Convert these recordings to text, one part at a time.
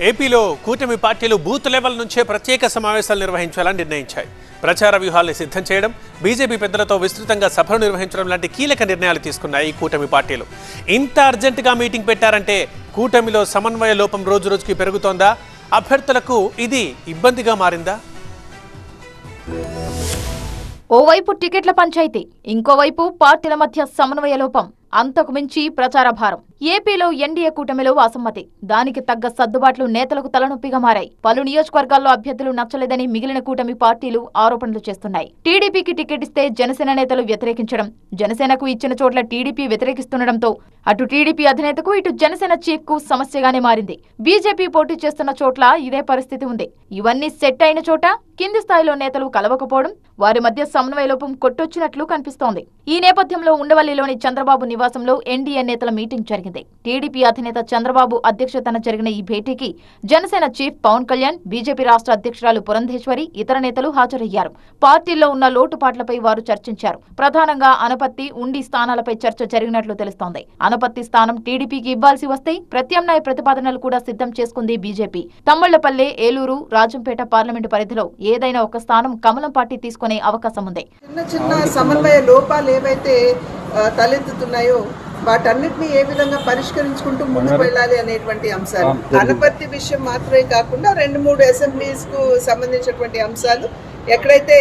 ఏపీలో కూటమి పార్టీలు బూత్ లెవెల్ నుంచే ప్రత్యేక సమావేశాలు నిర్వహించాలని నిర్ణయించాయి. ప్రచార వ్యూహాలను సిద్ధం చేయడం, బీజేపీ పెద్దలతో విస్తృతంగా సభలు నిర్వహించడం లాంటి కీలక నిర్ణయాలు తీసుకున్నాయి ఈ కూటమి పార్టీలు. ఇంత అర్జెంటుగా మీటింగ్ పెట్టారంటే కూటమిలో సమన్వయ లోపం రోజురోజుకి పెరుగుతోందా? అభ్యర్థులకు ఇది ఇబ్బందిగా మారిందా? ఓవైపు టికెట్ల పంచాయతీ, ఇంకోవైపు పార్టీల మధ్య సమన్వయ లోపం, అంతకు మించి ప్రచార భారం. ఏపీలో ఎన్డీఏ కూటమిలో అసమ్మతి, దానికి తగ్గ సర్దుబాట్లు నేతలకు తలనొప్పిగా మారాయి. పలు నియోజకవర్గాల్లో అభ్యర్థులు నచ్చలేదని మిగిలిన కూటమి పార్టీలు ఆరోపణలు చేస్తున్నాయి. టీడీపీకి టికెట్ ఇస్తే జనసేన నేతలు వ్యతిరేకించడం, జనసేనకు ఇచ్చిన చోట్ల టీడీపీ వ్యతిరేకిస్తుండటంతో అటు టీడీపీ అధినేతకు ఇటు జనసేన చీఫ్ కు సమస్యగానే మారింది. బీజేపీ పోటీ చేస్తున్న చోట్ల ఇదే పరిస్థితి ఉంది. ఇవన్నీ సెట్ అయిన చోట కింది స్థాయిలో నేతలు కలవకపోవడం, వారి మధ్య సమన్వయ లోపం కొట్టొచ్చినట్లు కనిపిస్తోంది. ఈ నేపథ్యంలో ఉండవల్లిలోని చంద్రబాబు నివాసంలో ఎన్డీఏ నేతల మీటింగ్ జరిగింది. టీడీపీ అధినేత చంద్రబాబు అధ్యక్షతన జరిగిన ఈ భేటీకి జనసేన చీఫ్ పవన్ కళ్యాణ్, బీజేపీ రాష్ట్ర అధ్యక్షురాలు పురంధేశ్వరి, ఇతర నేతలు హాజరయ్యారు. పార్టీల్లో ఉన్న లోటుపాట్లపై వారు చర్చించారు. ప్రధానంగా అనపత్తి, ఉండి స్థానాలపై చర్చ జరిగినట్లు తెలుస్తోంది. అనపత్తి స్థానం టీడీపీకి ఇవ్వాల్సి వస్తే ప్రత్యామ్నాయ ప్రతిపాదనలు కూడా సిద్ధం చేసుకుంది బీజేపీ. తమ్మళ్లపల్లె, ఏలూరు, రాజంపేట పార్లమెంటు పరిధిలో ఏదైనా ఒక స్థానం కమలం పార్టీ తీసుకునే అవకాశం ఉంది. చిన్న సమన్వయ లోపాలు ఏవైతే తలెత్తుతున్నాయో వాటన్నిటిని ఏ విధంగా పరిష్కరించుకుంటూ ముందుకు వెళ్ళాలి అనేటువంటి అంశాలు. అనపర్తి విషయం మాత్రమే కాకుండా 2-3 అసెంబ్లీస్ కు సంబంధించినటువంటి అంశాలు ఎక్కడైతే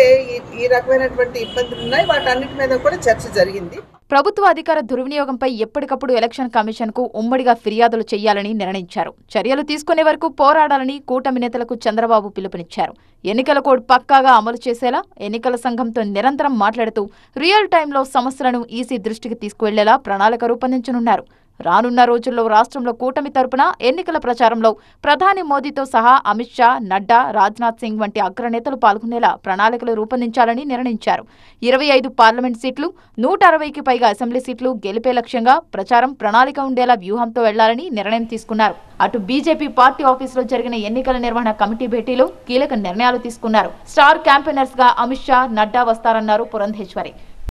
ఈ రకమైనటువంటి ఇబ్బందులు ఉన్నాయి వాటన్నిటి మీద కూడా చర్చ జరిగింది. ప్రభుత్వ అధికార దుర్వినియోగంపై ఎప్పటికప్పుడు ఎలక్షన్ కమిషన్ కు ఉమ్మడిగా ఫిర్యాదులు చేయాలని నిర్ణయించారు. చర్యలు తీసుకునే వరకు పోరాడాలని కూటమి నేతలకు చంద్రబాబు పిలుపునిచ్చారు. ఎన్నికల కోడ్ పక్కాగా అమలు చేసేలా ఎన్నికల సంఘంతో నిరంతరం మాట్లాడుతూ రియల్ టైంలో సమస్యలను ఈసీ దృష్టికి తీసుకువెళ్లేలా ప్రణాళిక రూపొందించనున్నారు. రానున్న రోజుల్లో రాష్ట్రంలో కూటమి తరపున ఎన్నికల ప్రచారంలో ప్రధాని మోదీతో సహా అమిత్ షా, నడ్డా, రాజ్నాథ్ సింగ్ వంటి అగ్రనేతలు పాల్గొనేలా ప్రణాళికలు రూపొందించాలని నిర్ణయించారు. 25 పార్లమెంట్ సీట్లు, 160కి పైగా అసెంబ్లీ సీట్లు గెలిపే లక్ష్యంగా ప్రచారం ప్రణాళిక ఉండేలా వ్యూహంతో వెళ్లాలని నిర్ణయం తీసుకున్నారు. అటు బీజేపీ పార్టీ ఆఫీసులో జరిగిన ఎన్నికల నిర్వహణ కమిటీ భేటీలో కీలక నిర్ణయాలు తీసుకున్నారు. స్టార్ క్యాంపెయినర్స్ గా అమిత్ షా, నడ్డా వస్తారన్నారు పురంధేశ్వరి.